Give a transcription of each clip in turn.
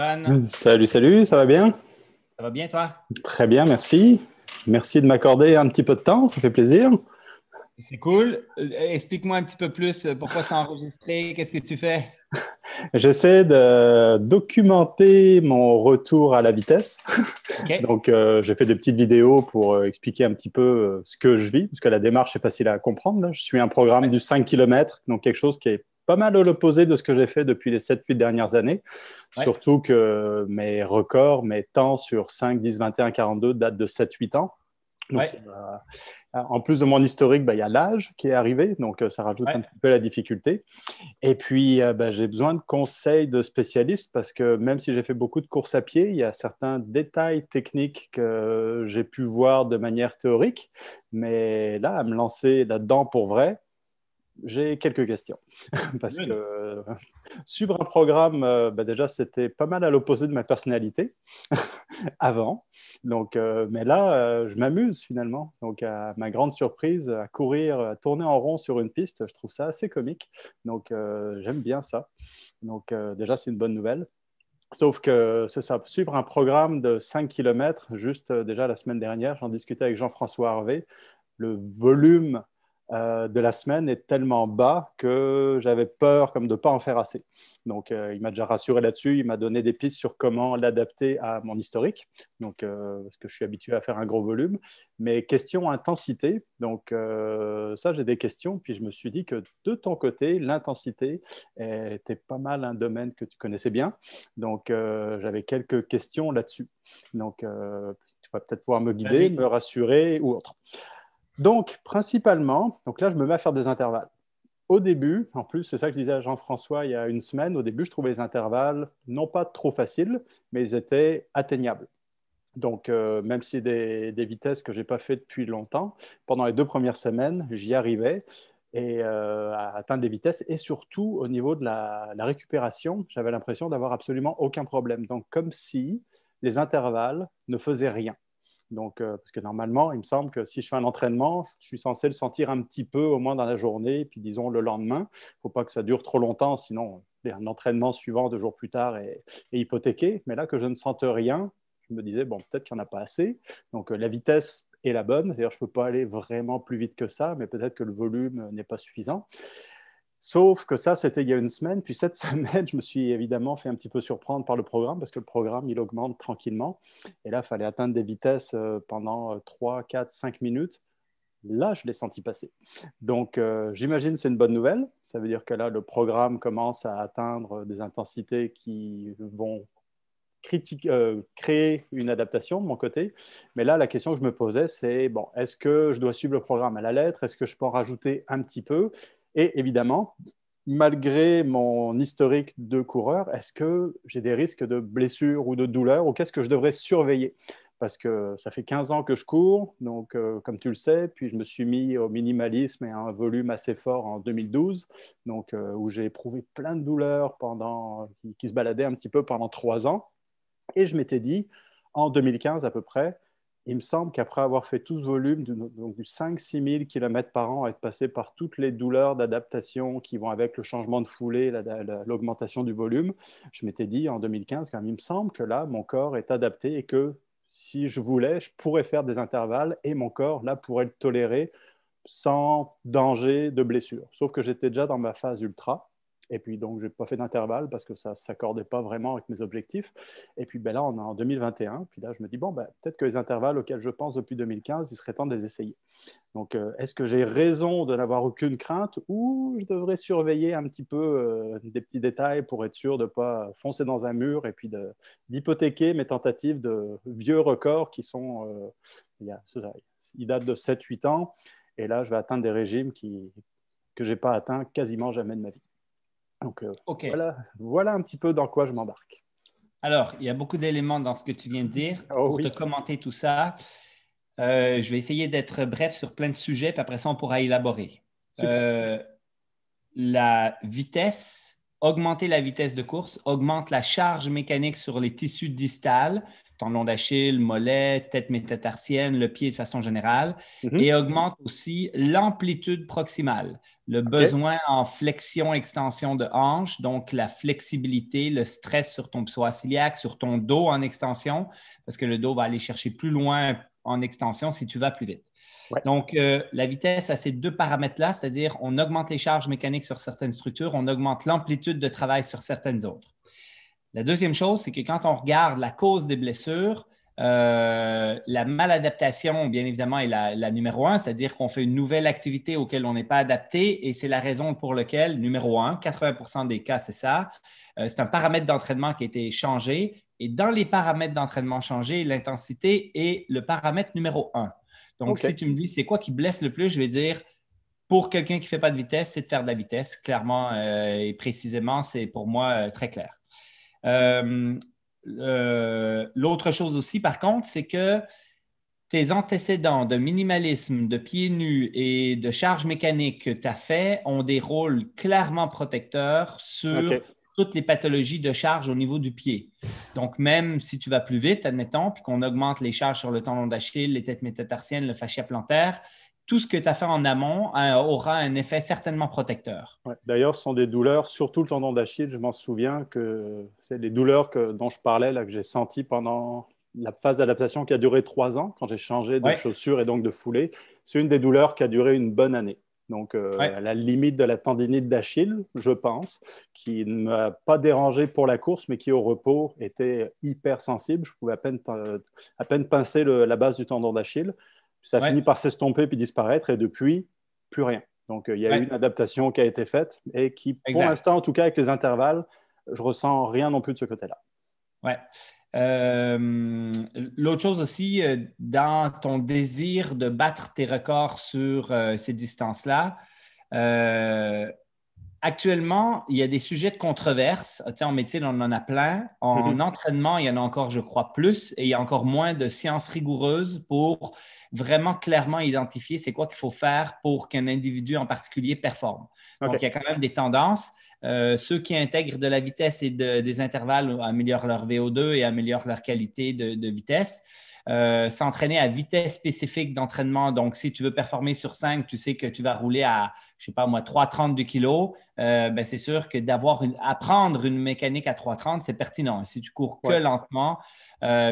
Johan, Salut, salut, ça va bien? ça va bien toi? Très bien, merci. Merci de m'accorder un petit peu de temps, ça fait plaisir. C'est cool. Explique-moi un petit peu plus pourquoi c'est enregistré, qu'est-ce que tu fais? J'essaie de documenter mon retour à la vitesse. OK. Donc, j'ai fait des petites vidéos pour expliquer un petit peu ce que je vis, parce que la démarche est facile à comprendre, là. Je suis un programme Ouais, du 5 km, donc quelque chose qui est pas mal à l'opposé de ce que j'ai fait depuis les 7-8 dernières années. ouais, Surtout que mes records, mes temps sur 5, 10, 21, 42 datent de 7-8 ans. Donc, ouais, en plus de mon historique, il y a l'âge qui est arrivé, donc ça rajoute un ouais. petit peu la difficulté. Et puis, j'ai besoin de conseils de spécialistes parce que même si j'ai fait beaucoup de courses à pied, il y a certains détails techniques que j'ai pu voir de manière théorique. Mais là, à me lancer là-dedans pour vrai, j'ai quelques questions. Parce que Good. suivre un programme, déjà, c'était pas mal à l'opposé de ma personnalité avant. Donc, mais là, je m'amuse finalement. Donc, à ma grande surprise, à courir, à tourner en rond sur une piste, je trouve ça assez comique. Donc, j'aime bien ça. Donc, déjà, c'est une bonne nouvelle. Sauf que c'est ça, suivre un programme de 5 km, juste déjà la semaine dernière, j'en discutais avec Jean-François Harvé, le volume de la semaine est tellement bas que j'avais peur comme de ne pas en faire assez. Donc, il m'a déjà rassuré là-dessus. Il m'a donné des pistes sur comment l'adapter à mon historique. Donc, parce que je suis habitué à faire un gros volume. Mais question intensité. Donc, ça, j'ai des questions. Puis, je me suis dit que de ton côté, l'intensité était pas mal un domaine que tu connaissais bien. Donc, j'avais quelques questions là-dessus. Donc, tu vas peut-être pouvoir me guider, Vas-y. me rassurer ou autre. Donc, principalement, donc là, je me mets à faire des intervalles. Au début, en plus, c'est ça que je disais à Jean-François il y a une semaine, au début, je trouvais les intervalles non pas trop faciles, mais ils étaient atteignables. Donc, même si des vitesses que je n'ai pas fait depuis longtemps, pendant les 2 premières semaines, j'y arrivais et à atteindre des vitesses. Et surtout, au niveau de la récupération, j'avais l'impression d'avoir absolument aucun problème. Donc, comme si les intervalles ne faisaient rien. Donc, parce que normalement, il me semble que si je fais un entraînement, je suis censé le sentir un petit peu au moins dans la journée, puis disons le lendemain. Il ne faut pas que ça dure trop longtemps, sinon un entraînement suivant 2 jours plus tard est hypothéqué. Mais là, que je ne sente rien, je me disais, bon, peut-être qu'il n'y en a pas assez. Donc, la vitesse est la bonne, c'est-à-dire je ne peux pas aller vraiment plus vite que ça, mais peut-être que le volume n'est pas suffisant. Sauf que ça, c'était il y a une semaine. Puis cette semaine, je me suis évidemment fait un petit peu surprendre par le programme parce que le programme, il augmente tranquillement. Et là, il fallait atteindre des vitesses pendant 3, 4, 5 minutes. Là, je l'ai senti passer. Donc, j'imagine que c'est une bonne nouvelle. Ça veut dire que là, le programme commence à atteindre des intensités qui vont créer une adaptation de mon côté. Mais là, la question que je me posais, c'est, bon, est-ce que je dois suivre le programme à la lettre? Est-ce que je peux en rajouter un petit peu? Et évidemment, malgré mon historique de coureur, est-ce que j'ai des risques de blessures ou de douleurs ou qu'est-ce que je devrais surveiller? Parce que ça fait 15 ans que je cours, donc comme tu le sais, puis je me suis mis au minimalisme et à un volume assez fort en 2012, donc où j'ai éprouvé plein de douleurs qui se baladaient un petit peu pendant 3 ans. Et je m'étais dit, en 2015 à peu près, il me semble qu'après avoir fait tout ce volume, donc du 5-6 000 km par an, être passé par toutes les douleurs d'adaptation qui vont avec le changement de foulée, l'augmentation du volume, je m'étais dit en 2015, quand même, il me semble que là, mon corps est adapté et que si je voulais, je pourrais faire des intervalles et mon corps, là, pourrait le tolérer sans danger de blessure. Sauf que j'étais déjà dans ma phase ultra. Et puis, donc, je n'ai pas fait d'intervalle parce que ça ne s'accordait pas vraiment avec mes objectifs. Et puis, là, on est en 2021. Puis là, je me dis, bon, peut-être que les intervalles auxquels je pense depuis 2015, il serait temps de les essayer. Donc, est-ce que j'ai raison de n'avoir aucune crainte ou je devrais surveiller un petit peu des petits détails pour être sûr de ne pas foncer dans un mur et puis d'hypothéquer mes tentatives de vieux records qui sont, ils datent de 7-8 ans. Et là, je vais atteindre des régimes que je n'ai pas atteints quasiment jamais de ma vie. Donc, OK. voilà un petit peu dans quoi je m'embarque. Alors, il y a beaucoup d'éléments dans ce que tu viens de dire. Oh Pour te oui, commenter tout ça, je vais essayer d'être bref sur plein de sujets, puis après ça, on pourra élaborer. super. Euh, la vitesse, augmenter la vitesse de course, augmente la charge mécanique sur les tissus distals. tendon d'Achille, mollet, tête métatarsienne, le pied de façon générale, Mhm. et augmente aussi l'amplitude proximale, le OK. besoin en flexion-extension de hanche, donc la flexibilité, le stress sur ton psoas iliaque, sur ton dos en extension, parce que le dos va aller chercher plus loin en extension si tu vas plus vite. Ouais. Donc, la vitesse a ces deux paramètres-là, c'est-à-dire on augmente les charges mécaniques sur certaines structures, on augmente l'amplitude de travail sur certaines autres. La deuxième chose, c'est que quand on regarde la cause des blessures, la maladaptation, bien évidemment, est la numéro un, c'est-à-dire qu'on fait une nouvelle activité auquel on n'est pas adapté et c'est la raison pour laquelle, numéro un, 80% des cas, c'est ça. C'est un paramètre d'entraînement qui a été changé et dans les paramètres d'entraînement changés, l'intensité est le paramètre numéro un. Donc, si OK. tu me dis c'est quoi qui blesse le plus, je vais dire pour quelqu'un qui ne fait pas de vitesse, c'est de faire de la vitesse. Clairement et précisément, c'est pour moi très clair. Euh, L'autre chose aussi, par contre, c'est que tes antécédents de minimalisme, de pieds nus et de charge mécanique que tu as fait ont des rôles clairement protecteurs sur OK. toutes les pathologies de charge au niveau du pied. Donc, même si tu vas plus vite, admettons, puis qu'on augmente les charges sur le tendon d'Achille, les têtes métatarsiennes, le fascia plantaire, tout ce que tu as fait en amont aura un effet certainement protecteur. Ouais. D'ailleurs, ce sont des douleurs, surtout le tendon d'Achille. Je m'en souviens que c'est les douleurs dont je parlais, là, que j'ai senties pendant la phase d'adaptation qui a duré 3 ans, quand j'ai changé de Oui, chaussures et donc de foulée. C'est une des douleurs qui a duré une bonne année. Donc, oui, à la limite de la tendinite d'Achille, je pense, qui ne m'a pas dérangé pour la course, mais qui au repos était hyper sensible. Je pouvais à peine pincer la base du tendon d'Achille. Ça a oui, fini par s'estomper puis disparaître, et depuis, plus rien. Donc, il y a oui, eu une adaptation qui a été faite et qui, pour exact. l'instant, en tout cas avec les intervalles, je ressens rien non plus de ce côté-là. Ouais. L'autre chose aussi, dans ton désir de battre tes records sur ces distances-là, euh, actuellement, il y a des sujets de controverse. Tu sais, en médecine, on en a plein. En Mhm. entraînement, il y en a encore, je crois, plus et il y a encore moins de sciences rigoureuses pour vraiment clairement identifier c'est quoi qu'il faut faire pour qu'un individu en particulier performe. Donc, il y a OK. quand même des tendances. Ceux qui intègrent de la vitesse et des intervalles améliorent leur VO2 et améliorent leur qualité de vitesse. S'entraîner à vitesse spécifique d'entraînement. Donc, si tu veux performer sur 5, tu sais que tu vas rouler à, je ne sais pas moi, 3,30 du kilo. Ben, c'est sûr que apprendre une mécanique à 3,30, c'est pertinent. Si tu cours que Ouais. lentement,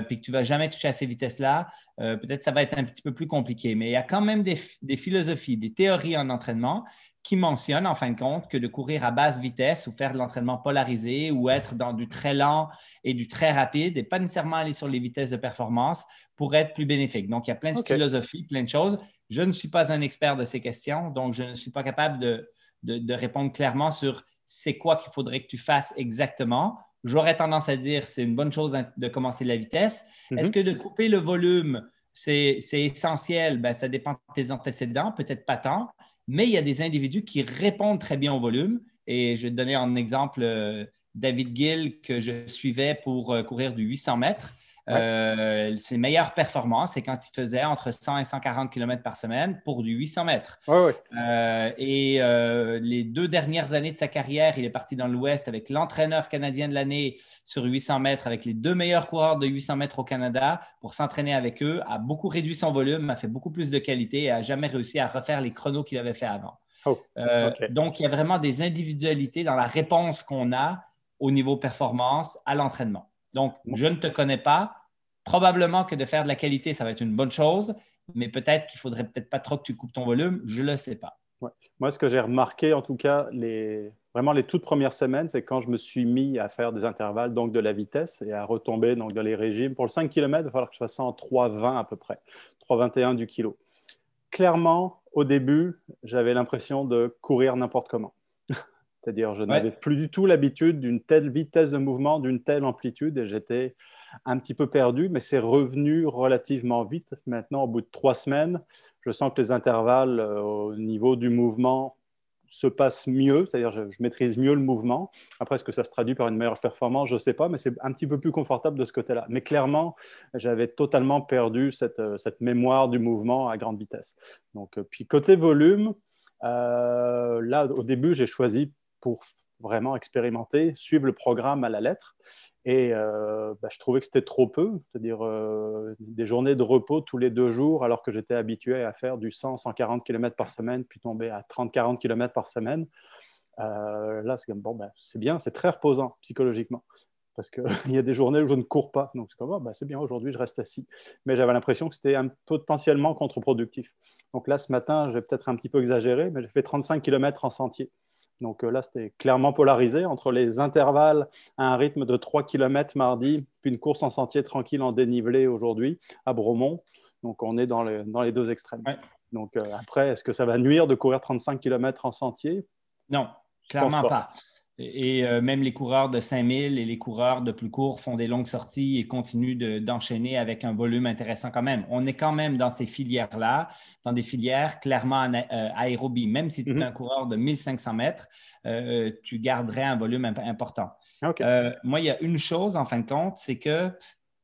puis que tu ne vas jamais toucher à ces vitesses-là, peut-être ça va être un petit peu plus compliqué. Mais il y a quand même des philosophies, des théories en entraînement qui mentionnent en fin de compte que de courir à basse vitesse ou faire de l'entraînement polarisé ou être dans du très lent et du très rapide et pas nécessairement aller sur les vitesses de performance pourrait être plus bénéfique. Donc, il y a plein de OK. philosophies, plein de choses. Je ne suis pas un expert de ces questions, donc je ne suis pas capable de répondre clairement sur c'est quoi qu'il faudrait que tu fasses exactement. J'aurais tendance à dire c'est une bonne chose de commencer la vitesse. Est-ce Mhm. que de couper le volume, c'est essentiel? Ben, ça dépend de tes antécédents, peut-être pas tant, mais il y a des individus qui répondent très bien au volume. Et je vais te donner en exemple David Gill que je suivais pour courir du 800 mètres. Ouais. Ses meilleures performances, c'est quand il faisait entre 100 et 140 km par semaine pour du 800 mètres. Ouais, ouais. Les 2 dernières années de sa carrière, il est parti dans l'Ouest avec l'entraîneur canadien de l'année sur 800 mètres, avec les 2 meilleurs coureurs de 800 mètres au Canada pour s'entraîner avec eux, a beaucoup réduit son volume, a fait beaucoup plus de qualité et a jamais réussi à refaire les chronos qu'il avait fait avant. Oh, OK. Donc, il y a vraiment des individualités dans la réponse qu'on a au niveau performance à l'entraînement. Donc, je ne te connais pas. Probablement que de faire de la qualité, ça va être une bonne chose, mais peut-être qu'il ne faudrait peut-être pas trop que tu coupes ton volume. Je ne le sais pas. Ouais. Moi, ce que j'ai remarqué, en tout cas, vraiment les toutes premières semaines, c'est quand je me suis mis à faire des intervalles, donc de la vitesse, et à retomber donc, dans les régimes. Pour le 5 km, il va falloir que je fasse ça en 3,20 à peu près, 3,21 du kilo. Clairement, au début, j'avais l'impression de courir n'importe comment. C'est-à-dire, je Ouais, n'avais plus du tout l'habitude d'une telle vitesse de mouvement, d'une telle amplitude, et j'étais un petit peu perdu, mais c'est revenu relativement vite. Maintenant, au bout de 3 semaines, je sens que les intervalles au niveau du mouvement se passent mieux, c'est-à-dire je maîtrise mieux le mouvement. Après, est-ce que ça se traduit par une meilleure performance? Je ne sais pas, mais c'est un petit peu plus confortable de ce côté-là. Mais clairement, j'avais totalement perdu cette mémoire du mouvement à grande vitesse. Donc, puis côté volume, là, au début, j'ai choisi pour vraiment expérimenter, suivre le programme à la lettre. Et je trouvais que c'était trop peu, c'est-à-dire des journées de repos tous les 2 jours, alors que j'étais habitué à faire du 100-140 km par semaine, puis tomber à 30-40 km par semaine. Là, c'est comme, bon, c'est bien, c'est très reposant psychologiquement. Parce qu'il y a des journées où je ne cours pas. Donc, c'est comme, c'est bien, aujourd'hui, je reste assis. Mais j'avais l'impression que c'était potentiellement contre-productif. Donc là, ce matin, j'ai peut-être un petit peu exagéré, mais j'ai fait 35 km en sentier. Donc là, c'était clairement polarisé entre les intervalles à un rythme de 3 km mardi, puis une course en sentier tranquille en dénivelé aujourd'hui à Bromont. Donc, on est dans les deux extrêmes. Ouais. Donc après, est-ce que ça va nuire de courir 35 km en sentier? Non, clairement pas. Et même les coureurs de 5000 et les coureurs de plus court font des longues sorties et continuent d'enchaîner avec un volume intéressant quand même. On est quand même dans ces filières-là, dans des filières clairement aérobie. Même si tu es un coureur de 1500 mètres, tu garderais un volume important. Okay. Moi, il y a une chose, en fin de compte, c'est que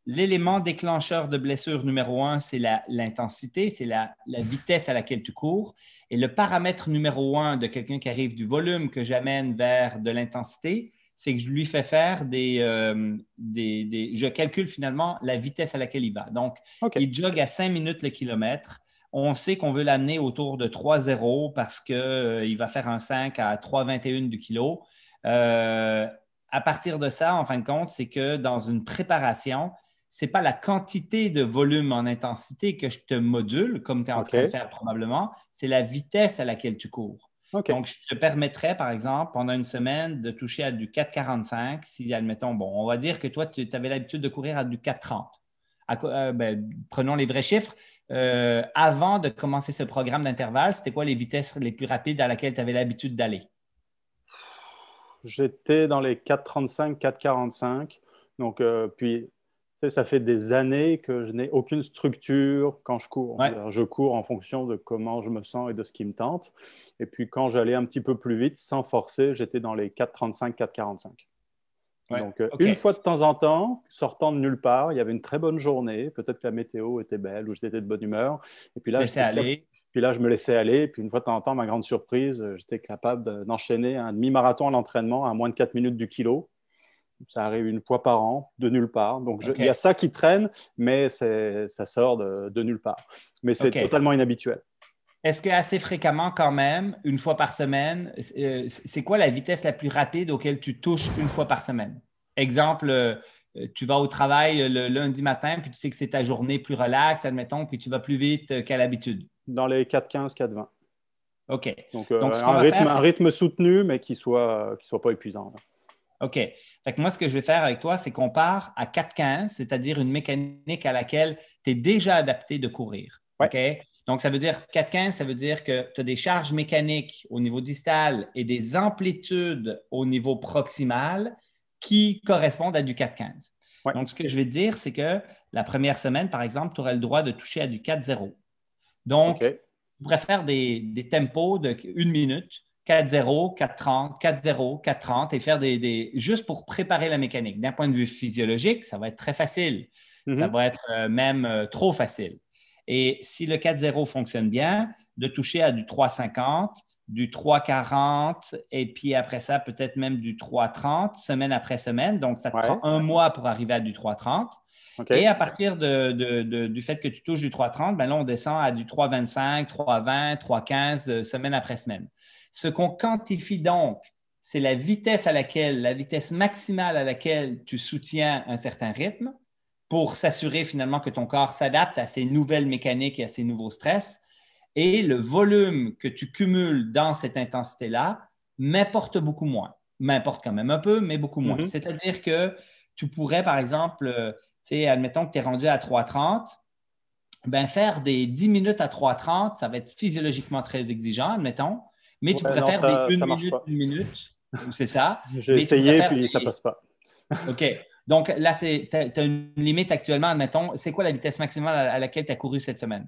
l'élément déclencheur de blessure numéro un, c'est l'intensité, c'est la vitesse à laquelle tu cours. Et le paramètre numéro un de quelqu'un qui arrive du volume que j'amène vers de l'intensité, c'est que je lui fais faire je calcule finalement la vitesse à laquelle il va. Donc, il jogue à 5 minutes le kilomètre. On sait qu'on veut l'amener autour de 3,0 parce qu'il va faire un 5 à 3,21 du kilo. À partir de ça, en fin de compte, c'est que dans une préparation, ce n'est pas la quantité de volume en intensité que je te module, comme tu es en train de faire probablement, c'est la vitesse à laquelle tu cours. Donc, je te permettrais, par exemple, pendant une semaine, de toucher à du 4,45 si, admettons, bon, on va dire que toi, tu avais l'habitude de courir à du 4,30. Prenons les vrais chiffres. Avant de commencer ce programme d'intervalle, c'était quoi les vitesses les plus rapides à laquelle tu avais l'habitude d'aller? J'étais dans les 4,35, 4,45. Donc, puis, ça fait des années que je n'ai aucune structure quand je cours. Ouais. Je cours en fonction de comment je me sens et de ce qui me tente. Et puis, quand j'allais un petit peu plus vite, sans forcer, j'étais dans les 4,35, 4,45. Ouais. Donc, une fois de temps en temps, sortant de nulle part, il y avait une très bonne journée. Peut-être que la météo était belle ou j'étais de bonne humeur. Et puis là, je me laissais aller. Puis une fois de temps en temps, ma grande surprise, j'étais capable d'enchaîner un demi-marathon à l'entraînement à moins de 4 minutes du kilo. Ça arrive une fois par an, de nulle part. Donc, il y a ça qui traîne, mais ça sort de nulle part. Mais c'est totalement inhabituel. Est-ce qu'assez fréquemment, quand même, une fois par semaine, c'est quoi la vitesse la plus rapide auquel tu touches une fois par semaine? Exemple, tu vas au travail le lundi matin, puis tu sais que c'est ta journée plus relaxe, admettons, puis tu vas plus vite qu'à l'habitude. Dans les 4,15, 4,20. OK. Donc un rythme soutenu, mais qui ne soit pas épuisant. Là. OK. Fait que moi, ce que je vais faire avec toi, c'est qu'on part à 4,15, c'est-à-dire une mécanique à laquelle tu es déjà adapté de courir. Ouais. OK? Donc, ça veut dire 4,15, ça veut dire que tu as des charges mécaniques au niveau distal et des amplitudes au niveau proximal qui correspondent à du 4,15. Ouais. Donc, ce que je vais te dire, c'est que la première semaine, par exemple, tu aurais le droit de toucher à du 4,0. Donc, tu pourrais faire des tempos de 1 minute, 4-0, 4-30, 4-0, 4-30 et faire juste pour préparer la mécanique. D'un point de vue physiologique, ça va être très facile. Ça va être même trop facile. Et si le 4-0 fonctionne bien, de toucher à du 3,50, du 3,40 et puis après ça, peut-être même du 3,30 semaine après semaine. Donc, ça te prend un mois pour arriver à du 3,30. Et à partir du fait que tu touches du 3,30, ben là, on descend à du 3,25, 3,20, 3,15 semaine après semaine. Ce qu'on quantifie donc, c'est la vitesse maximale à laquelle tu soutiens un certain rythme pour s'assurer finalement que ton corps s'adapte à ces nouvelles mécaniques et à ces nouveaux stress. Et le volume que tu cumules dans cette intensité-là m'importe beaucoup moins. M'importe quand même un peu, mais beaucoup moins. C'est-à-dire que tu pourrais, par exemple, admettons que tu es rendu à 3,30, ben faire des 10 minutes à 3,30, ça va être physiologiquement très exigeant, admettons. Mais tu pourrais faire des 1 minute, c'est ça. J'ai essayé, puis ça ne passe pas. OK. Donc là, tu as une limite actuellement, admettons. C'est quoi la vitesse maximale à laquelle tu as couru cette semaine?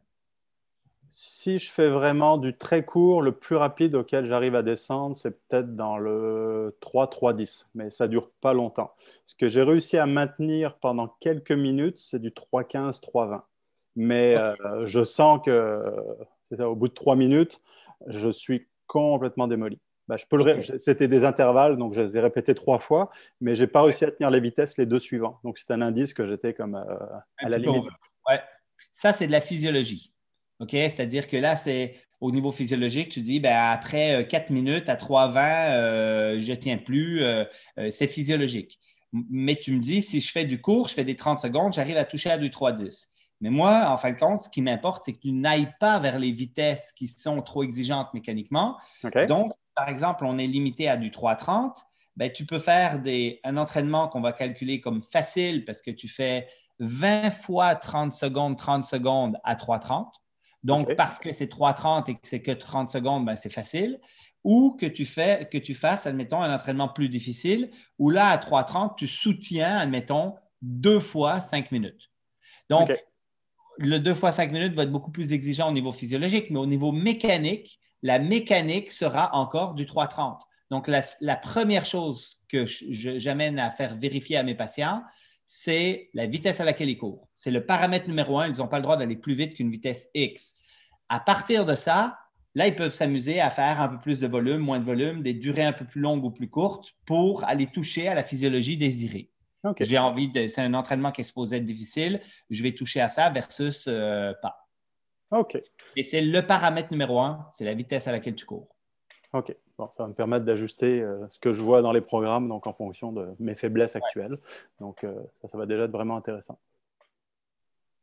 Si je fais vraiment du très court, le plus rapide auquel j'arrive à descendre, c'est peut-être dans le 3-3-10, mais ça ne dure pas longtemps. Ce que j'ai réussi à maintenir pendant quelques minutes, c'est du 3-15, 3-20. Mais je sens que au bout de 3 minutes, je suis complètement démoli. Bah, c'était des intervalles, donc je les ai répétés 3 fois, mais je n'ai pas réussi à tenir les vitesses les 2 suivants. Donc, c'est un indice que j'étais comme à la limite. Ouais. Ça, c'est de la physiologie. OK? C'est-à-dire que là, c'est au niveau physiologique, tu dis, ben, après 4 minutes à 3,20, je ne tiens plus. C'est physiologique. Mais tu me dis, si je fais du court, je fais des 30 secondes, j'arrive à toucher à 2,3,10. Mais moi, en fin de compte, ce qui m'importe, c'est que tu n'ailles pas vers les vitesses qui sont trop exigeantes mécaniquement. Okay. Donc, par exemple, on est limité à du 3,30. Ben, tu peux faire un entraînement qu'on va calculer comme facile parce que tu fais 20 fois 30 secondes à 3,30. Donc, parce que c'est 3,30 et que c'est que 30 secondes, ben, c'est facile. Ou que tu fasses, admettons, un entraînement plus difficile où là, à 3,30, tu soutiens, admettons, 2 fois 5 minutes. Donc, le 2 fois 5 minutes va être beaucoup plus exigeant au niveau physiologique, mais au niveau mécanique, la mécanique sera encore du 3,30. Donc, la première chose que j'amène à faire vérifier à mes patients, c'est la vitesse à laquelle ils courent. C'est le paramètre numéro 1. Ils n'ont pas le droit d'aller plus vite qu'une vitesse X. À partir de ça, là, ils peuvent s'amuser à faire un peu plus de volume, moins de volume, des durées un peu plus longues ou plus courtes pour aller toucher à la physiologie désirée. J'ai envie c'est un entraînement qui est supposé être difficile, je vais toucher à ça versus pas. OK. Et c'est le paramètre numéro 1, c'est la vitesse à laquelle tu cours. OK. Bon, ça va me permettre d'ajuster ce que je vois dans les programmes, donc en fonction de mes faiblesses actuelles. Donc, ça va déjà être vraiment intéressant.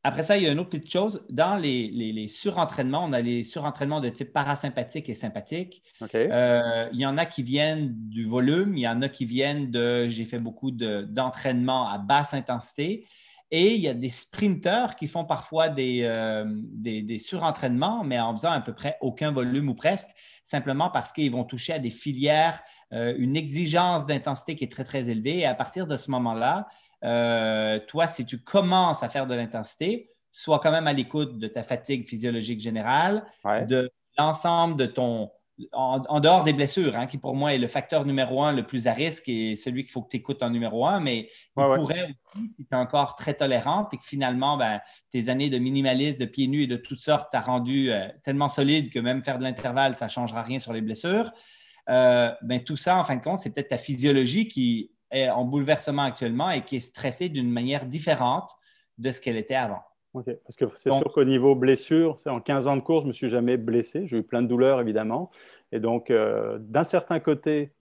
Après ça, il y a une autre petite chose. Dans les surentraînements, on a les surentraînements de type parasympathique et sympathique. Il y en a qui viennent du volume, il y en a qui viennent j'ai fait beaucoup d'entraînements à basse intensité. Et il y a des sprinteurs qui font parfois des surentraînements, mais en faisant à peu près aucun volume ou presque, simplement parce qu'ils vont toucher à des filières, une exigence d'intensité qui est très, très élevée. Et à partir de ce moment-là, toi, si tu commences à faire de l'intensité, sois quand même à l'écoute de ta fatigue physiologique générale, de l'ensemble de en dehors des blessures, qui pour moi est le facteur numéro 1 le plus à risque et celui qu'il faut que tu écoutes en numéro 1, mais il pourrait aussi, si tu es encore très tolérant, puis que finalement, tes années de minimaliste, de pieds nus et de toutes sortes t'as rendu tellement solide que même faire de l'intervalle, ça ne changera rien sur les blessures. Tout ça, en fin de compte, c'est peut-être ta physiologie qui est en bouleversement actuellement et qui est stressée d'une manière différente de ce qu'elle était avant. OK. Parce que c'est sûr qu'au niveau blessure, en 15 ans de course, je ne me suis jamais blessé. J'ai eu plein de douleurs, évidemment. Et donc, d'un certain côté,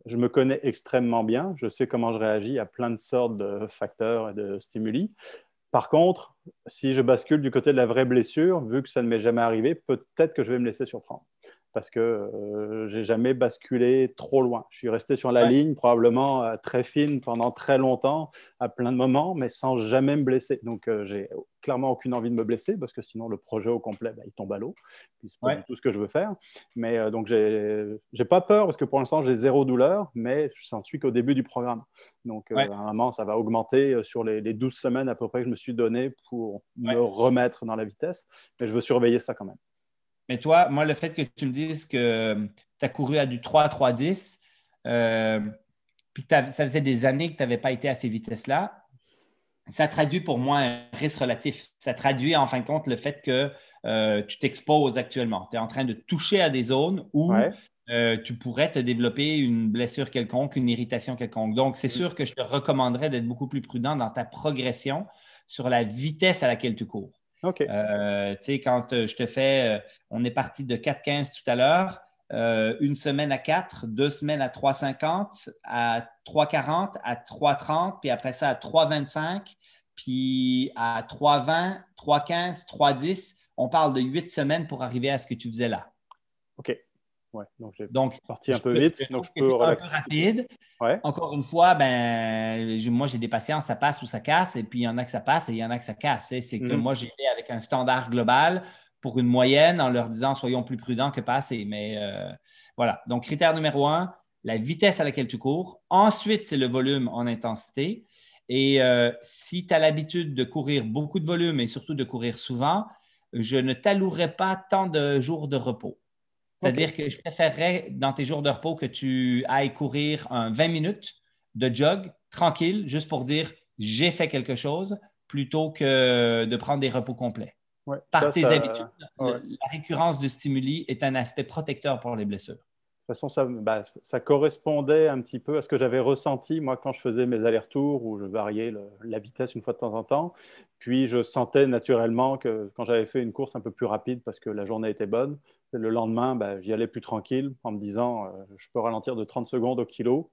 je me connais extrêmement bien. Je sais comment je réagis à plein de sortes de facteurs et de stimuli. Par contre, si je bascule du côté de la vraie blessure, vu que ça ne m'est jamais arrivé, peut-être que je vais me laisser surprendre. Parce que je n'ai jamais basculé trop loin. Je suis resté sur la ligne, probablement très fine pendant très longtemps, à plein de moments, mais sans jamais me blesser. Donc, j'ai clairement aucune envie de me blesser, parce que sinon, le projet au complet, il tombe à l'eau. Puis, c'est pas du tout ce que je veux faire. Mais donc, j'ai pas peur, parce que pour l'instant, j'ai zéro douleur, mais je n'en suis qu'au début du programme. Donc, à un moment, ça va augmenter sur les 12 semaines à peu près que je me suis donné pour me remettre dans la vitesse. Mais je veux surveiller ça quand même. Mais toi, moi, le fait que tu me dises que tu as couru à du 3,10, puis ça faisait des années que tu n'avais pas été à ces vitesses-là, ça traduit pour moi un risque relatif. Ça traduit en fin de compte le fait que tu t'exposes actuellement. Tu es en train de toucher à des zones où tu pourrais te développer une blessure quelconque, une irritation quelconque. Donc, c'est sûr que je te recommanderais d'être beaucoup plus prudent dans ta progression sur la vitesse à laquelle tu cours. OK. Tu sais, quand je te fais, on est parti de 4,15 tout à l'heure, une semaine à 4, 2 semaines à 3,50, à 3,40, à 3,30, puis après ça à 3,25, puis à 3,20, 3,15, 3,10. On parle de 8 semaines pour arriver à ce que tu faisais là. OK. Ouais, donc j'ai parti un peu vite, donc je peux relaxer. Un peu rapide. Encore une fois, moi, j'ai des patients, ça passe ou ça casse, et puis il y en a que ça passe et il y en a que ça casse. C'est que moi, j'ai fait avec un standard global pour une moyenne en leur disant soyons plus prudents que pas assez. Mais voilà. Donc, critère numéro 1, la vitesse à laquelle tu cours. Ensuite, c'est le volume en intensité. Et si tu as l'habitude de courir beaucoup de volume et surtout de courir souvent, je ne t'allouerai pas tant de jours de repos. C'est-à-dire que je préférerais, dans tes jours de repos, que tu ailles courir 20 minutes de jog, tranquille, juste pour dire « j'ai fait quelque chose », plutôt que de prendre des repos complets. Par tes habitudes, la récurrence du stimuli est un aspect protecteur pour les blessures. toute façon, ça correspondait un petit peu à ce que j'avais ressenti, moi, quand je faisais mes allers-retours, où je variais la vitesse une fois de temps en temps. Puis, je sentais naturellement que quand j'avais fait une course un peu plus rapide, parce que la journée était bonne, le lendemain, j'y allais plus tranquille en me disant, je peux ralentir de 30 secondes au kilo,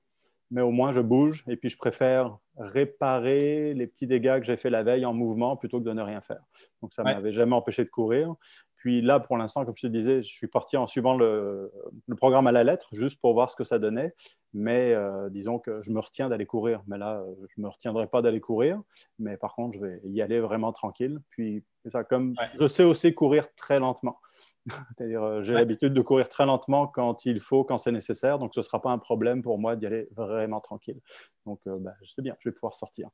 mais au moins, je bouge. Et puis, je préfère réparer les petits dégâts que j'ai fait la veille en mouvement plutôt que de ne rien faire. Donc, ça ne Ouais. m'avait jamais empêché de courir. Puis là, pour l'instant, comme je te disais, je suis parti en suivant le programme à la lettre, juste pour voir ce que ça donnait. Mais disons que je me retiens d'aller courir. Mais là, je ne me retiendrai pas d'aller courir. Mais par contre, je vais y aller vraiment tranquille. Puis, c'est ça, comme Ouais. je sais aussi courir très lentement. C'est-à-dire, j'ai Ouais. l'habitude de courir très lentement quand il faut, quand c'est nécessaire. Donc, ce ne sera pas un problème pour moi d'y aller vraiment tranquille. Donc, je sais bien, je vais pouvoir sortir.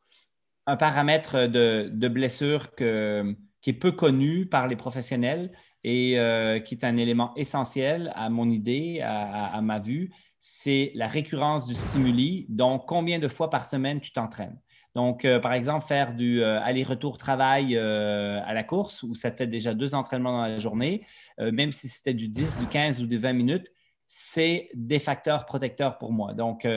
Un paramètre de blessure qui est peu connu par les professionnels et qui est un élément essentiel à mon idée, à ma vue, c'est la récurrence du stimuli. Donc, combien de fois par semaine tu t'entraînes? Donc, par exemple, faire du aller-retour travail à la course, où ça te fait déjà 2 entraînements dans la journée, même si c'était du 10, du 15 ou du 20 minutes, c'est des facteurs protecteurs pour moi. Donc,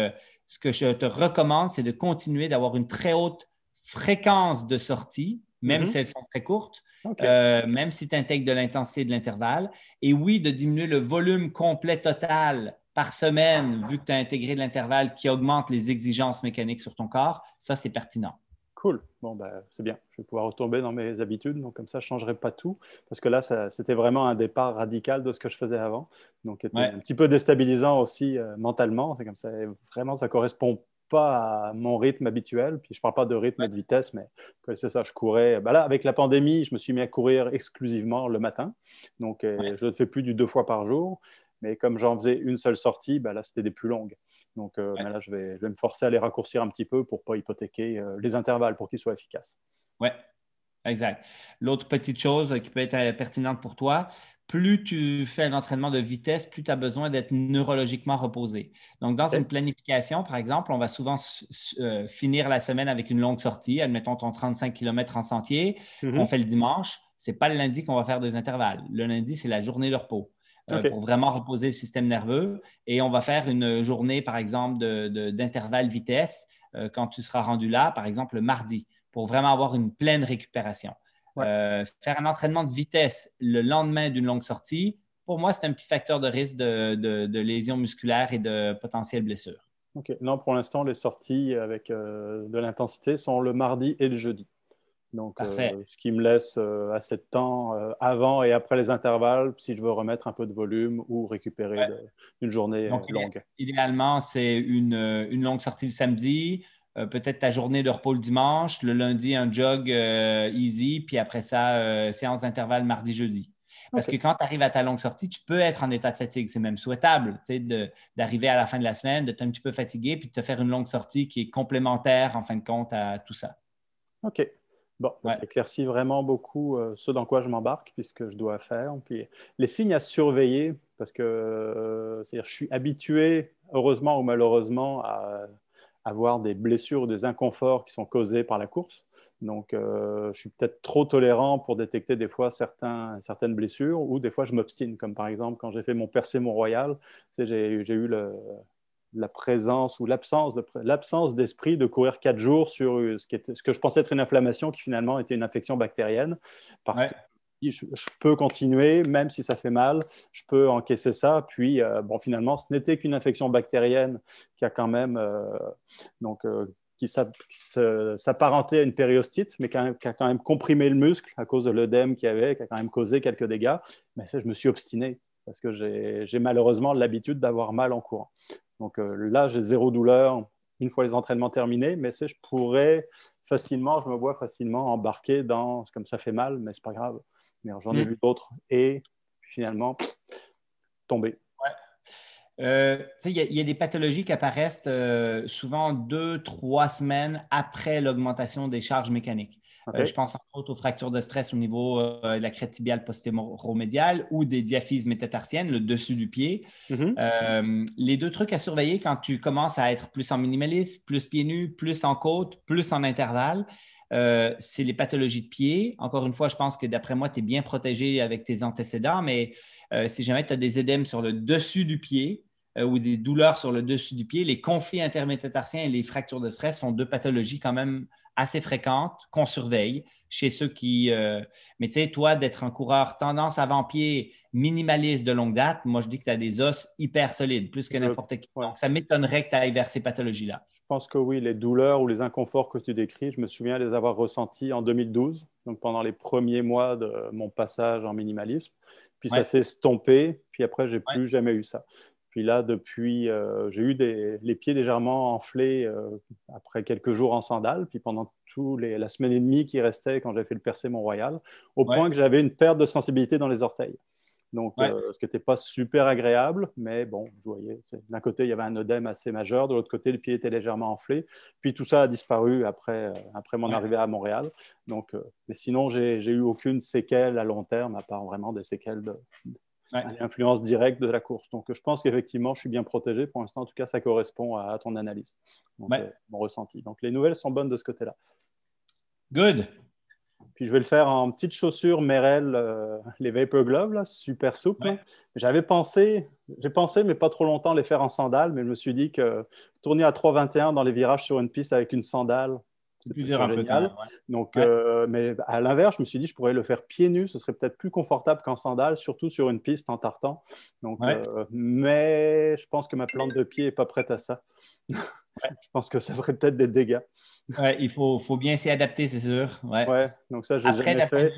ce que je te recommande, c'est de continuer d'avoir une très haute fréquence de sortie, même si elles sont très courtes, OK. même si tu intègres de l'intensité de l'intervalle. Et oui, de diminuer le volume complet total par semaine, vu que tu as intégré de l'intervalle qui augmente les exigences mécaniques sur ton corps, ça, c'est pertinent. Cool. Bon, c'est bien. Je vais pouvoir retomber dans mes habitudes. Donc, comme ça, je ne changerai pas tout. Parce que là, c'était vraiment un départ radical de ce que je faisais avant. Donc, c'était Ouais. un petit peu déstabilisant aussi mentalement. C'est comme ça. Et vraiment, ça ne correspond pas à mon rythme habituel. Puis, je ne parle pas de rythme et de vitesse, mais c'est ça. Je courais. Là, avec la pandémie, je me suis mis à courir exclusivement le matin. Donc, Ouais. je ne fais plus du 2 fois par jour. Mais comme j'en faisais une seule sortie, là, c'était des plus longues. Donc, Ouais. mais là, je vais me forcer à les raccourcir un petit peu pour ne pas hypothéquer les intervalles pour qu'ils soient efficaces. Ouais. Exact. L'autre petite chose qui peut être pertinente pour toi, plus tu fais un entraînement de vitesse, plus tu as besoin d'être neurologiquement reposé. Donc, dans une OK. planification, par exemple, on va souvent finir la semaine avec une longue sortie, admettons ton 35 km en sentier qu'on Mhm. fait le dimanche. Ce n'est pas le lundi qu'on va faire des intervalles. Le lundi, c'est la journée de repos OK. pour vraiment reposer le système nerveux. Et on va faire une journée, par exemple, d'intervalle vitesse quand tu seras rendu là, par exemple, le mardi pour vraiment avoir une pleine récupération. Ouais. Faire un entraînement de vitesse le lendemain d'une longue sortie, pour moi, c'est un petit facteur de risque de lésions musculaires et de potentielles blessures. OK. Non, pour l'instant, les sorties avec de l'intensité sont le mardi et le jeudi. Donc, Parfait. ce qui me laisse assez de temps avant et après les intervalles si je veux remettre un peu de volume ou récupérer Ouais. d'une journée Donc, longue. idéalement, c'est une longue sortie le samedi, peut-être ta journée de repos le dimanche, le lundi, un jog easy, puis après ça, séance d'intervalle mardi-jeudi. Parce OK. que quand tu arrives à ta longue sortie, tu peux être en état de fatigue. C'est même souhaitable d'arriver à la fin de la semaine, de t'être un petit peu fatigué, puis de te faire une longue sortie qui est complémentaire, en fin de compte, à tout ça. OK. Bon, Ouais. ça éclaircit vraiment beaucoup ce dans quoi je m'embarque, puisque je dois faire. Puis les signes à surveiller, parce que c'est-à-dire, je suis habitué, heureusement ou malheureusement, à avoir des blessures ou des inconforts qui sont causés par la course. Donc, je suis peut-être trop tolérant pour détecter des fois certaines blessures, ou des fois je m'obstine, comme par exemple quand j'ai fait mon percé Mont-Royal, j'ai eu la présence ou l'absence d'esprit de courir 4 jours sur ce que je pensais être une inflammation qui finalement était une infection bactérienne parce que Ouais. je peux continuer, même si ça fait mal, je peux encaisser ça. Puis, finalement, ce n'était qu'une infection bactérienne qui a quand même, qui s'apparentait à une périostite, mais qui a quand même comprimé le muscle à cause de l'œdème qu'il y avait, qui a quand même causé quelques dégâts. Mais ça, je me suis obstiné parce que j'ai malheureusement l'habitude d'avoir mal en courant. Donc là, j'ai zéro douleur une fois les entraînements terminés, mais je pourrais facilement, je me vois facilement embarquer dans, comme ça fait mal, mais c'est pas grave. J'en ai Hmm. vu d'autres et finalement tomber. Il y a des pathologies qui apparaissent souvent 2, 3 semaines après l'augmentation des charges mécaniques. Je OK? pense entre autres aux fractures de stress au niveau de la crête tibiale postéro-médiale ou des diaphyses métatarsiennes, le dessus du pied. Mhm. Les 2 trucs à surveiller quand tu commences à être plus en minimaliste, plus pieds nus, plus en côte, plus en intervalle, c'est les pathologies de pied. Encore une fois, je pense que d'après moi, tu es bien protégé avec tes antécédents, mais si jamais tu as des édèmes sur le dessus du pied, ou des douleurs sur le dessus du pied, les conflits intermétatarsiens et les fractures de stress sont deux pathologies quand même assez fréquentes qu'on surveille chez ceux qui… mais tu sais, toi, d'être un coureur tendance avant-pied minimaliste de longue date, moi, je dis que tu as des os hyper solides, plus que n'importe qui. Ouais. Donc, ça m'étonnerait que tu ailles vers ces pathologies-là. Je pense que oui, les douleurs ou les inconforts que tu décris, je me souviens les avoir ressentis en 2012, donc pendant les premiers mois de mon passage en minimalisme. Puis ça Ouais, s'est estompé, puis après, j'ai ouais, plus jamais eu ça. Puis là, depuis, j'ai eu les pieds légèrement enflés après quelques jours en sandales, puis pendant la semaine et demie qui restait quand j'ai fait le percé Mont-Royal, au ouais, point que j'avais une perte de sensibilité dans les orteils. Donc, ouais. ce qui n'était pas super agréable, mais bon, je voyais, d'un côté, il y avait un œdème assez majeur, de l'autre côté, le pied était légèrement enflé. Puis tout ça a disparu après mon Ouais. arrivée à Montréal. Donc, mais sinon, j'ai eu aucune séquelle à long terme, à part vraiment des séquelles Ouais. d'influence directe de la course. Donc, je pense qu'effectivement, je suis bien protégé. Pour l'instant, en tout cas, ça correspond à ton analyse, donc, Ouais. mon ressenti. Donc, les nouvelles sont bonnes de ce côté-là. Good. Puis je vais le faire en petites chaussures Merrell, les Vapor Gloves, là, super souples. Ouais. J'ai pensé, mais pas trop longtemps, les faire en sandales, mais je me suis dit que tourner à 3,21 dans les virages sur une piste avec une sandale, C'est plus c'était dur pas un peu quand génial. même. Ouais. Donc, Ouais. mais à l'inverse, je me suis dit, je pourrais le faire pieds nus, ce serait peut-être plus confortable qu'en sandales, surtout sur une piste en tartan. Donc, Ouais. mais je pense que ma plante de pied n'est pas prête à ça. Je pense que ça ferait peut-être des dégâts. Ouais, il faut bien s'y adapter, c'est sûr. Ouais. Ouais, donc ça, je l'ai Après, jamais fait.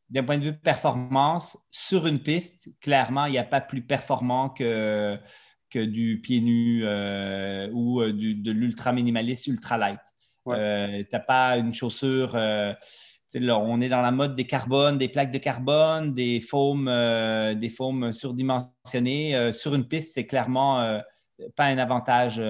d'un point de vue performance, sur une piste, clairement, il n'y a pas plus performant que du pied nu ou de l'ultra minimaliste, ultra light. Ouais. Tu n'as pas une chaussure. Tu sais, là, on est dans la mode des carbones, des plaques de carbone, des faumes surdimensionnées. Sur une piste, c'est clairement pas un avantage.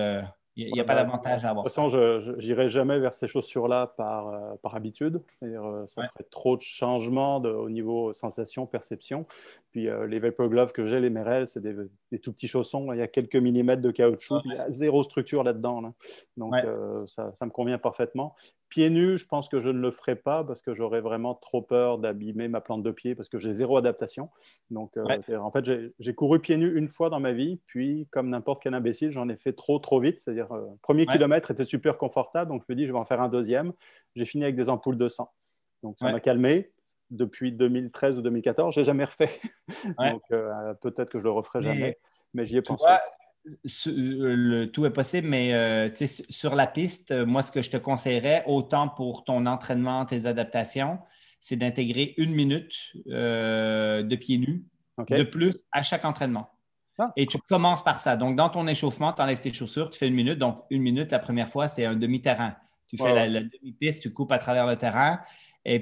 Il n'y Ouais, a pas bah, de d'avantage à toute avoir ça. façon, je n'irai jamais vers ces chaussures-là par habitude. C'est-à-dire, ça Ouais, ferait trop de changements au niveau sensation, perception. Puis les Vapor Gloves que j'ai, les Merrell, c'est des tout petits chaussons. Il y a quelques millimètres de caoutchouc, puis il y a zéro structure là-dedans, là. Donc, ouais, ça me convient parfaitement. Pieds nus, je pense que je ne le ferai pas parce que j'aurais vraiment trop peur d'abîmer ma plante de pied parce que j'ai zéro adaptation. Donc, ouais, en fait, j'ai couru pieds nus une fois dans ma vie, puis comme n'importe quel imbécile, j'en ai fait trop vite. C'est-à-dire, premier ouais, kilomètre était super confortable, donc je me dis, je vais en faire un deuxième. J'ai fini avec des ampoules de sang. Donc, ça ouais, m'a calmé. Depuis 2013 ou 2014, je n'ai jamais refait. ouais. Donc, peut-être que je le referai jamais, Mais mais j'y ai tu pensé. vois, tout est possible, mais tu sais, sur la piste, moi, ce que je te conseillerais, autant pour ton entraînement, tes adaptations, c'est d'intégrer 1 minute de pieds nus OK? de plus à chaque entraînement. Ah, Et tu cool. commences par ça. Donc, dans ton échauffement, tu enlèves tes chaussures, tu fais 1 minute. Donc, 1 minute, la première fois, c'est un demi-terrain. Tu Ouais, fais ouais. la demi-piste, tu coupes à travers le terrain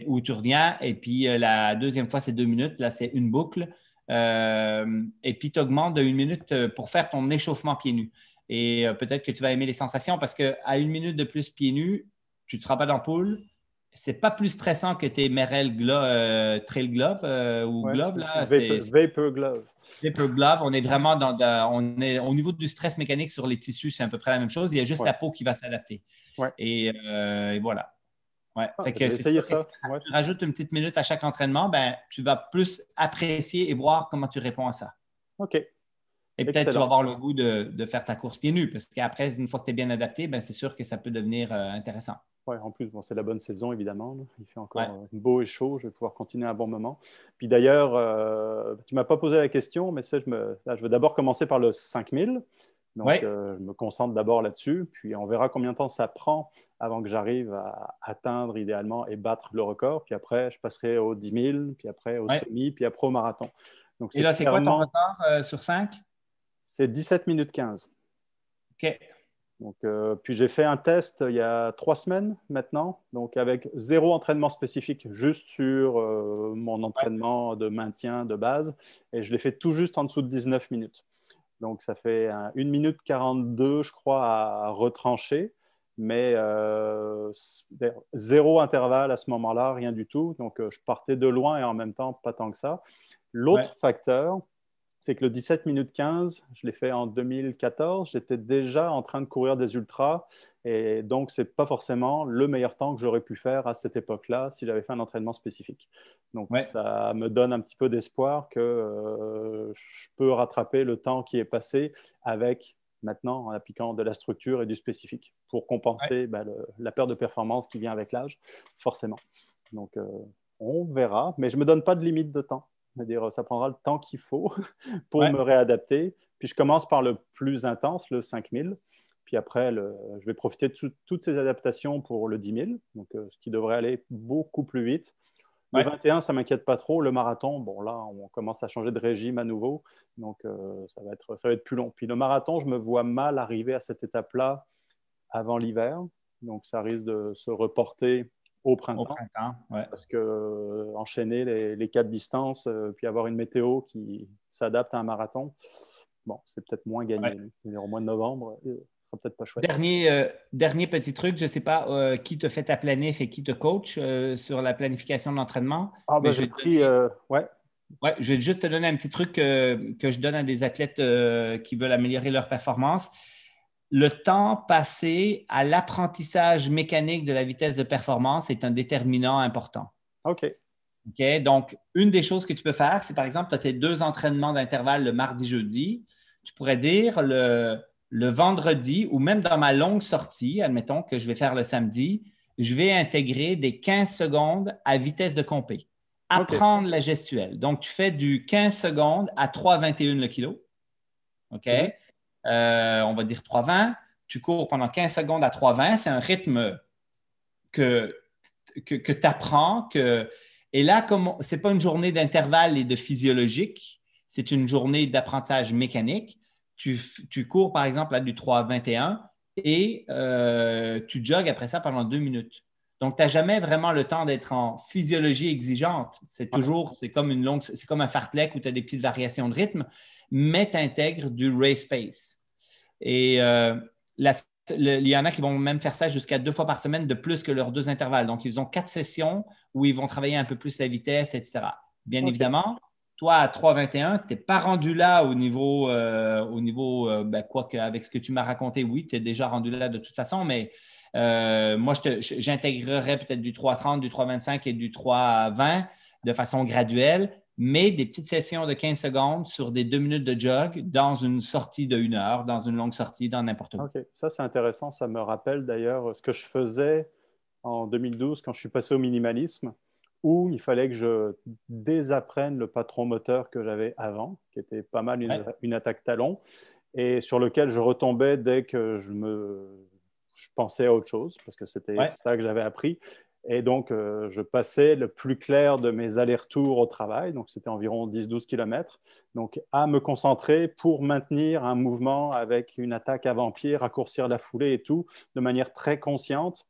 où tu reviens. Et puis, la deuxième fois, c'est 2 minutes. Là, c'est une boucle. Et puis, tu augmentes de 1 minute pour faire ton échauffement pieds nus. Et peut-être que tu vas aimer les sensations parce qu'à 1 minute de plus pieds nus, tu ne te feras pas d'ampoule. C'est pas plus stressant que tes Merrell Trail Glove ou Ouais. Glove. Là, Vapor Glove. Vapor Glove, on est vraiment on est au niveau du stress mécanique sur les tissus, c'est à peu près la même chose. Il y a juste Ouais. la peau qui va s'adapter. Ouais. Et voilà. Ouais. Ah, Fait bah, que je vais c'est essayer sûr que ça. si Ouais. tu rajoutes une petite minute à chaque entraînement, ben, tu vas plus apprécier et voir comment tu réponds à ça. OK. Et peut-être tu vas Excellent. avoir le goût de faire ta course pieds nus, parce qu'après, une fois que tu es bien adapté, ben, c'est sûr que ça peut devenir intéressant. Ouais, en plus, bon, c'est la bonne saison, évidemment, là. Il fait Ouais. encore beau et chaud. Je vais pouvoir continuer un bon moment. Puis d'ailleurs, tu ne m'as pas posé la question, mais ça, là, je vais d'abord commencer par le 5000. Donc, Ouais. je me concentre d'abord là-dessus. Puis, on verra combien de temps ça prend avant que j'arrive à atteindre idéalement et battre le record. Puis après, je passerai au 10 000, puis après au Ouais. semi, puis après au marathon. Donc, Et c'est là, c'est quoi ton clairement, retard sur 5? c'est 17 minutes 15. OK. Donc, puis j'ai fait un test il y a 3 semaines maintenant, donc avec zéro entraînement spécifique, juste sur mon Ouais. entraînement de maintien de base, et je l'ai fait tout juste en dessous de 19 minutes. Donc, ça fait 1 minute 42, je crois, à retrancher, mais zéro intervalle à ce moment-là, rien du tout. Donc, je partais de loin et en même temps, pas tant que ça. Ouais. L'autre facteur, c'est que le 17 minutes 15, je l'ai fait en 2014, j'étais déjà en train de courir des ultras et donc ce n'est pas forcément le meilleur temps que j'aurais pu faire à cette époque-là si j'avais fait un entraînement spécifique. Donc Ouais. ça me donne un petit peu d'espoir que je peux rattraper le temps qui est passé avec maintenant en appliquant de la structure et du spécifique pour Ouais. compenser la perte de performance qui vient avec l'âge, forcément. Donc on verra, mais je ne me donne pas de limite de temps. C'est-à-dire, ça prendra le temps qu'il faut pour Ouais. me réadapter. Puis je commence par le plus intense, le 5000. Puis après, je vais profiter de toutes ces adaptations pour le 10 000, donc, ce qui devrait aller beaucoup plus vite. Le Ouais. 21, ça ne m'inquiète pas trop. Le marathon, bon là, on commence à changer de régime à nouveau. Donc, ça va être plus long. Puis le marathon, je me vois mal arriver à cette étape-là avant l'hiver. Donc, ça risque de se reporter au Au printemps printemps. Ouais. parce que enchaîner les 4 distances, puis avoir une météo qui s'adapte à un marathon, bon, c'est peut-être moins Ouais. gagné. Au mois de novembre, ce sera peut-être pas chouette. Dernier petit truc, je ne sais pas qui te fait ta planif et qui te coach sur la planification de l'entraînement, Ah mais ben je j'ai vais te pris, donner, ouais, ouais, je vais juste te donner un petit truc que je donne à des athlètes qui veulent améliorer leur performance. Le temps passé à l'apprentissage mécanique de la vitesse de performance est un déterminant important. ok, OK? Donc, une des choses que tu peux faire, c'est par exemple, tu as tes 2 entraînements d'intervalle le mardi, jeudi. Tu pourrais dire le vendredi ou même dans ma longue sortie, admettons que je vais faire le samedi, je vais intégrer des 15 secondes à vitesse de compé. ok, Apprendre la gestuelle. Donc, tu fais du 15 secondes à 3,21 le kilo. OK? mhm, On va dire 3,20. Tu cours pendant 15 secondes à 3,20. C'est un rythme que que tu apprends. Et là, comme ce n'est pas une journée d'intervalle et de physiologique, c'est une journée d'apprentissage mécanique. Tu cours, par exemple, à du 3,21 et tu jogues après ça pendant 2 minutes. Donc, tu n'as jamais vraiment le temps d'être en physiologie exigeante. ouais, C'est comme c'est comme un fartlek où tu as des petites variations de rythme, mais tu intègres du race pace. Et la il y en a qui vont même faire ça jusqu'à 2 fois par semaine de plus que leurs 2 intervalles. Donc, ils ont 4 sessions où ils vont travailler un peu plus la vitesse, etc. Bien ok, évidemment, toi, à 3,21, tu n'es pas rendu là au niveau quoi qu'avec ce que tu m'as raconté, oui, tu es déjà rendu là de toute façon, mais moi, j'intégrerais peut-être du 3,30, du 3,25 et du 3,20 de façon graduelle, mais des petites sessions de 15 secondes sur des 2 minutes de jog dans une sortie de 1 heure, dans une longue sortie, dans n'importe où. ok. Ça, c'est intéressant. Ça me rappelle d'ailleurs ce que je faisais en 2012 quand je suis passé au minimalisme, où il fallait que je désapprenne le patron moteur que j'avais avant, qui était pas mal Ouais, une attaque talon, et sur lequel je retombais dès que je pensais à autre chose, parce que c'était ouais, ça que j'avais appris. Et donc, je passais le plus clair de mes allers-retours au travail, donc c'était environ 10-12 km, donc à me concentrer pour maintenir un mouvement avec une attaque avant-pied, raccourcir la foulée et tout, de manière très consciente,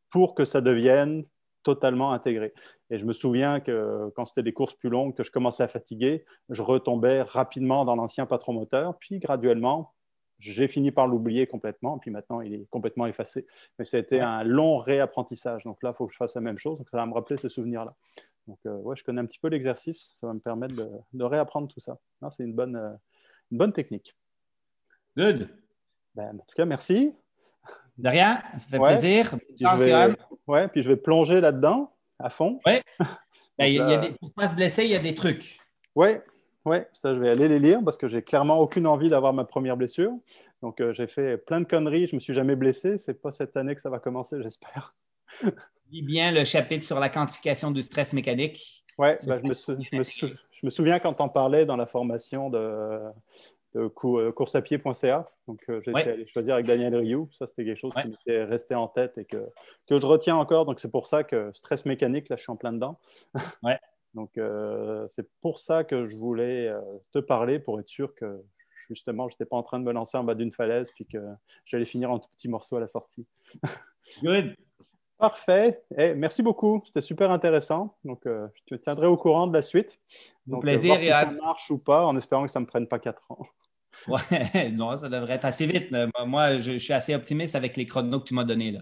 pour que ça devienne totalement intégré. Et je me souviens que quand c'était des courses plus longues, que je commençais à fatiguer, je retombais rapidement dans l'ancien patron moteur, puis graduellement, j'ai fini par l'oublier complètement, puis maintenant, il est complètement effacé. Mais ça a été ouais. un long réapprentissage. Donc là, il faut que je fasse la même chose. Donc ça va me rappeler ces souvenirs-là. Donc ouais, je connais un petit peu l'exercice. Ça va me permettre de réapprendre tout ça. C'est une bonne technique. Good. Ben, en tout cas, merci. De rien, ça fait Ouais, plaisir. Bonne puis je chance, Johan. vais, ouais, puis je vais plonger là-dedans à fond. Oui. Ben, Donc là, pour ne pas se blesser, il y a des trucs. ouais, ouais, ça, je vais aller les lire parce que j'ai clairement aucune envie d'avoir ma première blessure. Donc, j'ai fait plein de conneries. Je me suis jamais blessé. C'est pas cette année que ça va commencer, j'espère. Lis bien le chapitre sur la quantification du stress mécanique. Ouais, Ça, bah, c'est bien intégré. je me souviens quand on parlait dans la formation de courseapied.ca. Donc, Oui, j'étais allé choisir avec Daniel Rioux. Ça, c'était quelque chose oui, qui m'était resté en tête et que je retiens encore. Donc, c'est pour ça que stress mécanique, là, je suis en plein dedans. oui. Donc, c'est pour ça que je voulais te parler, pour être sûr que justement, je n'étais pas en train de me lancer en bas d'une falaise puis que j'allais finir en tout petits morceaux à la sortie. Good. Parfait. Merci beaucoup. C'était super intéressant. Donc, je te tiendrai au courant de la suite. Au Donc, plaisir, voir si ça Johan. marche ou pas, en espérant que ça ne me prenne pas 4 ans. Ouais, non, ça devrait être assez vite. Moi, je suis assez optimiste avec les chronos que tu m'as donnés là.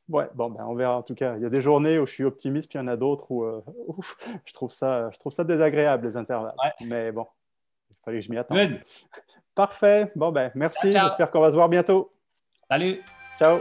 Ouais, bon, ben, on verra. En tout cas, il y a des journées où je suis optimiste, puis il y en a d'autres où, je trouve ça désagréable, les intervalles. Ouais. Mais bon, fallait que je m'y attende. Good. Parfait. Bon, ben, merci. Ciao. J'espère qu'on va se voir bientôt. Salut. Ciao.